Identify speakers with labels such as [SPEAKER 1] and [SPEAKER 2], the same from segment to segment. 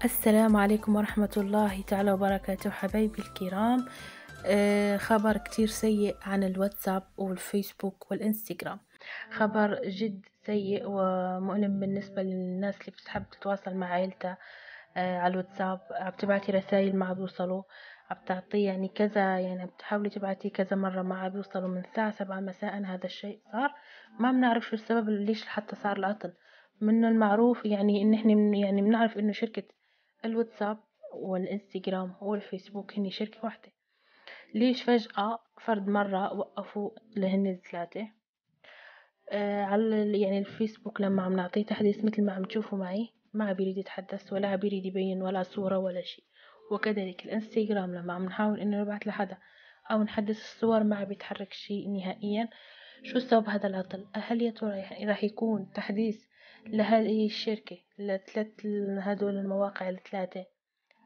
[SPEAKER 1] السلام عليكم ورحمة الله تعالى وبركاته حبايبي الكرام. خبر كتير سيء عن الواتساب والفيسبوك والإنستغرام. خبر جد سيء ومؤلم بالنسبة للناس اللي بتحب تتواصل مع عيلتها على الواتساب. عم تبعتي رسائل ما بيوصلوا، عم تعطيه يعني كذا، يعني عم تحاولي تبعتي كذا مرة ما عم بيوصلوا. من الساعة 7 مساء هذا الشيء صار، ما بنعرف شو السبب ليش حتى صار العطل. منه المعروف يعني إن إحنا يعني بنعرف إنه شركة الواتساب والإنستجرام والفيسبوك هني شركة واحدة. ليش فجأة فرد مرة وقفوا لهن الثلاثة؟ يعني الفيسبوك لما عم نعطيه تحديث مثل ما عم تشوفوا معي ما بيريد يتحدث ولا بيريد يبين ولا صورة ولا شيء. وكذلك الانستغرام لما عم نحاول انه نبعث لحدا او نحدث الصور ما بيتحرك شيء نهائيا. شو سبب هذا العطل؟ هل يا ترى راح يكون تحديث لهذه الشركة لثلاث هدول المواقع الثلاثة،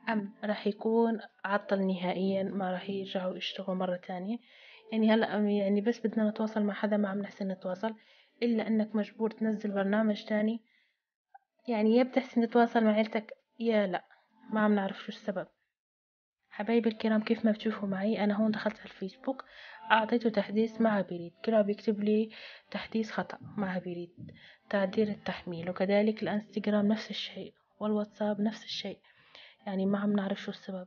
[SPEAKER 1] أم راح يكون عطل نهائيا ما راح يرجعوا يشتغلوا مرة تانية؟ يعني هلأ يعني بس بدنا نتواصل مع حدا ما عم نحسن نتواصل، إلا أنك مجبور تنزل برنامج تاني. يعني يا بتحسن تتواصل مع عيلتك يا لا. ما عم نعرف شو السبب. حبايبي الكرام، كيف ما بتشوفوا معي أنا هون دخلت على الفيسبوك، أعطيته تحديث ما بيريد، كله بيكتب لي تحديث خطأ ما بيريد تعديل التحميل. وكذلك الانستغرام نفس الشيء والواتساب نفس الشيء. يعني ما عم نعرف شو السبب.